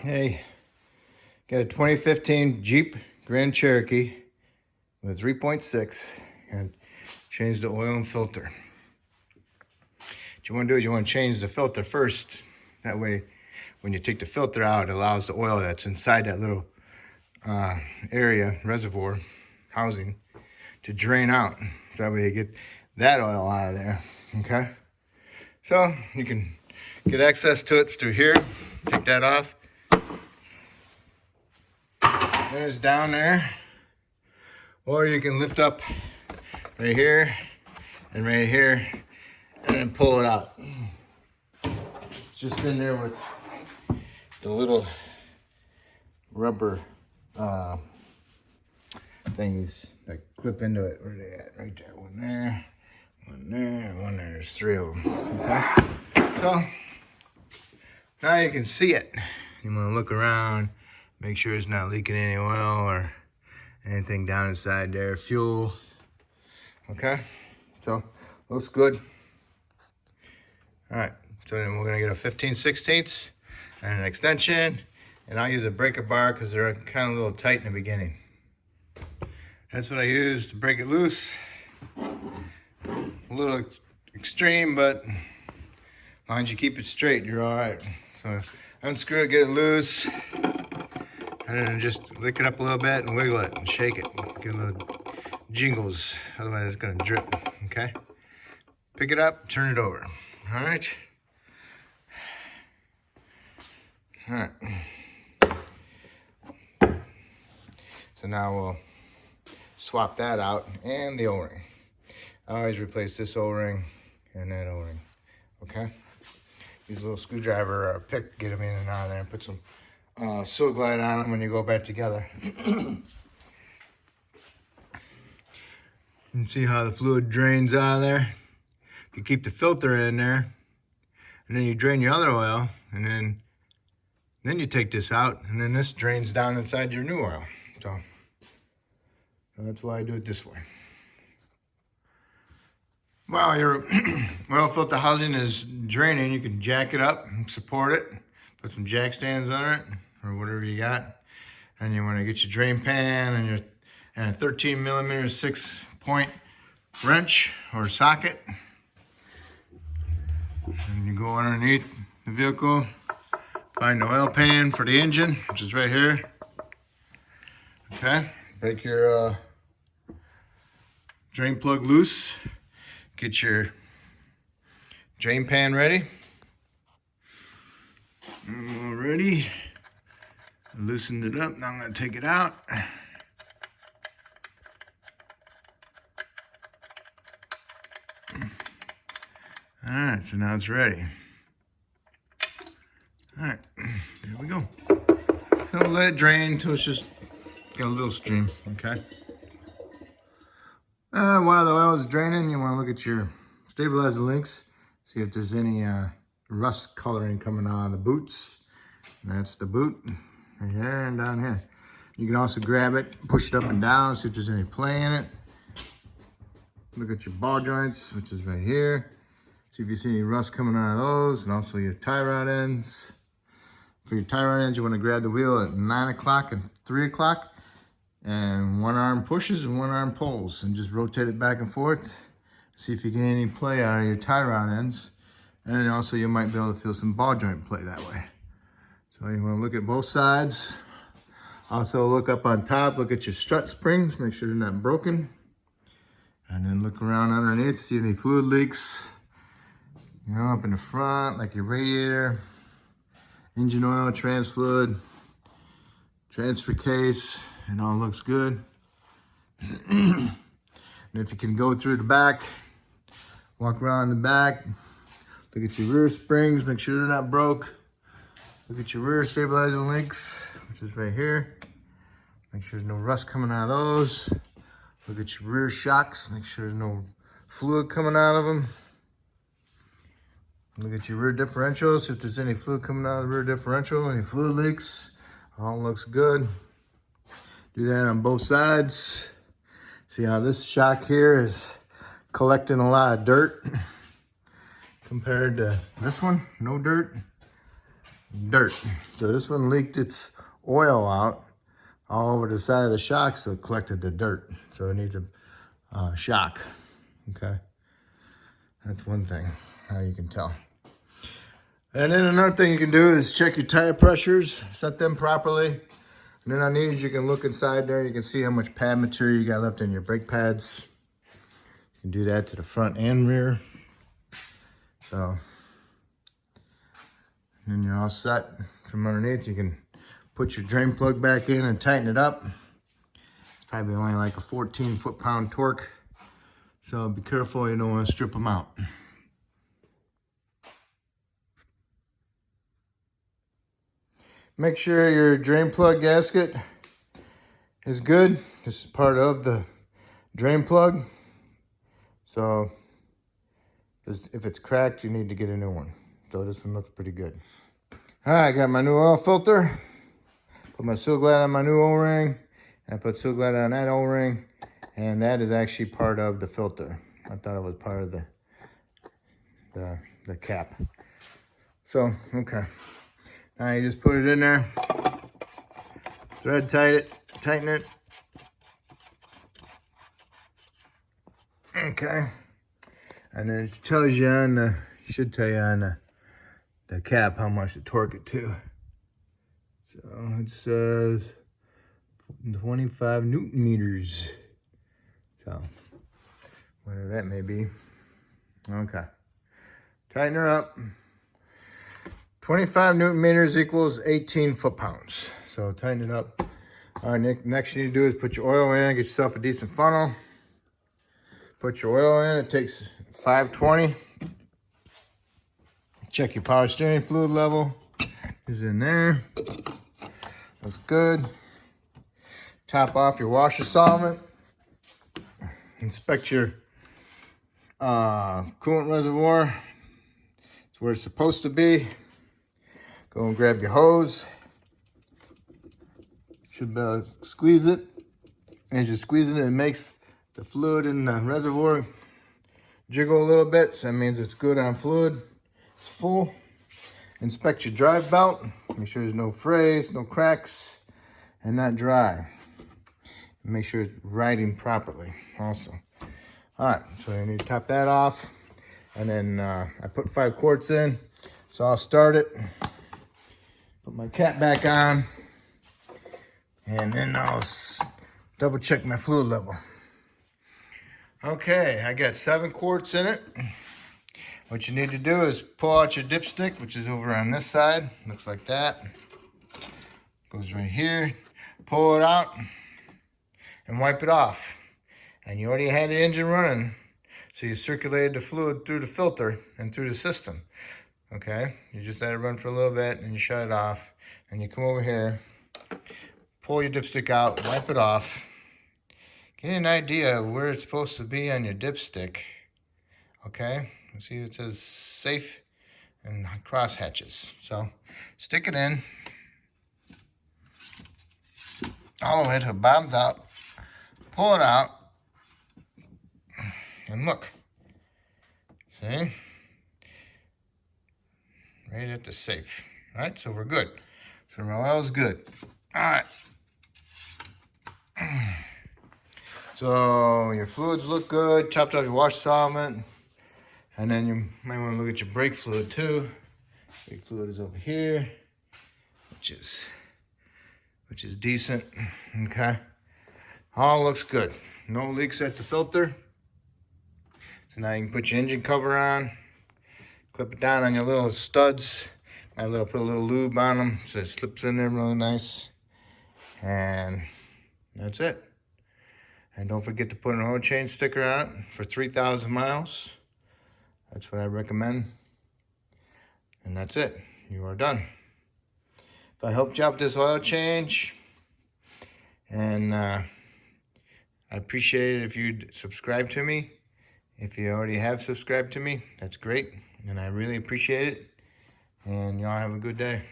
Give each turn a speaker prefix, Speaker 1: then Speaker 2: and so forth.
Speaker 1: Hey, got a 2015 Jeep Grand Cherokee with 3.6 and change the oil and filter. What you want to do is you want to change the filter first. That way, when you take the filter out, it allows the oil that's inside that little area, reservoir, housing, to drain out. So that way you get that oil out of there, okay? So you can get access to it through here. Take that off. There's down there, or you can lift up right here and right here and then pull it out. It's just in there with the little rubber things that clip into it. Where are they at? Right there. One there, one there, one there. There's three of them. Okay. So now you can see it. You want to look around. Make sure it's not leaking any oil or anything down inside there. Fuel. Okay, so looks good. All right, so then we're gonna get a 15/16 and an extension, and I'll use a breaker bar because they're kind of a little tight in the beginning. That's what I use to break it loose. A little extreme, but as long as you keep it straight, you're all right. So unscrew it, get it loose. And then just lick it up a little bit and wiggle it and shake it. Give it little jingles, otherwise it's gonna drip, okay? Pick it up, turn it over, all right? All right. So now we'll swap that out and the O-ring. I always replace this O-ring and that O-ring, okay? Use a little screwdriver or a pick, get them in and out of there and put some Silk Glide on them when you go back together. You can see how the fluid drains out of there. You keep the filter in there, and then you drain your other oil, and then you take this out, and then this drains down inside your new oil. So that's why I do it this way. While your oil filter housing is draining, you can jack it up and support it. Put some jack stands on it, or whatever you got. And you want to get your drain pan and a 13 millimeter 6-point wrench or socket. And you go underneath the vehicle, find the oil pan for the engine, which is right here. Okay, break your drain plug loose. Get your drain pan ready. Already loosened it up. Now I'm going to take it out. All right, so now it's ready. All right, there we go. So let it drain until it's just got a little stream, okay? While the oil is draining, you want to look at your stabilizer links, see if there's any rust coloring coming out of the boots. And that's the boot, right here and down here. You can also grab it, push it up and down, see if there's any play in it. Look at your ball joints, which is right here. See if you see any rust coming out of those, and also your tie rod ends. For your tie rod ends, you want to grab the wheel at 9 o'clock and 3 o'clock, and one arm pushes and one arm pulls, and just rotate it back and forth. See if you get any play out of your tie rod ends. And then also you might be able to feel some ball joint play that way. So you want to look at both sides. Also look up on top, look at your strut springs, make sure they're not broken. And then look around underneath, see any fluid leaks. You know, up in the front, like your radiator, engine oil, trans fluid, transfer case, it all looks good. And if you can go through the back, walk around the back, look at your rear springs, make sure they're not broke. Look at your rear stabilizer links, which is right here. Make sure there's no rust coming out of those. Look at your rear shocks, make sure there's no fluid coming out of them. Look at your rear differentials, if there's any fluid coming out of the rear differential, any fluid leaks, all looks good. Do that on both sides. See how this shock here is collecting a lot of dirt compared to this one, no dirt. dirt. So this one leaked its oil out all over the side of the shock, so it collected the dirt. So it needs a shock, okay? That's one thing, how you can tell. And then another thing you can do is check your tire pressures, set them properly. And then on these, you can look inside there, you can see how much pad material you got left in your brake pads. You can do that to the front and rear. So, and then you're all set. From underneath, you can put your drain plug back in and tighten it up. It's probably only like a 14 foot-pound torque. So be careful, you don't want to strip them out. Make sure your drain plug gasket is good. This is part of the drain plug. So if it's cracked, you need to get a new one. So this one looks pretty good. All right, I got my new oil filter. Put my Seal Glide on my new O-ring. I put Seal Glide on that O-ring. And that is actually part of the filter. I thought it was part of the cap. So, okay. Now you just put it in there. Thread tighten it. Okay. And then it tells you on the, should tell you on the cap how much to torque it to. So it says 25 Newton meters. So whatever that may be. Okay. Tighten her up. 25 Newton meters equals 18 foot-pounds. So tighten it up. All right, next thing you do is put your oil in, get yourself a decent funnel. Put your oil in, it takes 520. Check your power steering fluid level. Is in there. Looks good. Top off your washer solvent. Inspect your coolant reservoir. It's where it's supposed to be. Go and grab your hose. Should be able to squeeze it. As you're squeezing it, it makes the fluid in the reservoir jiggle a little bit. So that means it's good on fluid. It's full. Inspect your drive belt. Make sure there's no frays, no cracks, and not dry. Make sure it's riding properly also. All right, so you need to top that off. And then I put 5 quarts in. So I'll start it. Put my cap back on. And then I'll double check my fluid level. Okay, I got 7 quarts in it. What you need to do is pull out your dipstick, which is over on this side. Looks like that. Goes right here. Pull it out and wipe it off. And you already had the engine running, so you circulated the fluid through the filter and through the system. Okay, you just let it run for a little bit and you shut it off. And you come over here, pull your dipstick out, wipe it off. Get an idea of where it's supposed to be on your dipstick. Okay, see it says safe and cross hatches. So stick it in. All the way till it bottoms out. Pull it out. And look. See? Right at the safe. All right, so we're good. So our oil's good. All right. So your fluids look good. Topped off your wash solvent. And then you might want to look at your brake fluid too. Brake fluid is over here, which is decent. Okay. All looks good. No leaks at the filter. So now you can put your engine cover on. Clip it down on your little studs. Put a little lube on them so it slips in there really nice. And that's it. And don't forget to put an oil change sticker on it for 3,000 miles. That's what I recommend. And that's it. You are done. If I helped you out with this oil change, and I appreciate it if you'd subscribe to me. If you already have subscribed to me, that's great. And I really appreciate it. And y'all have a good day.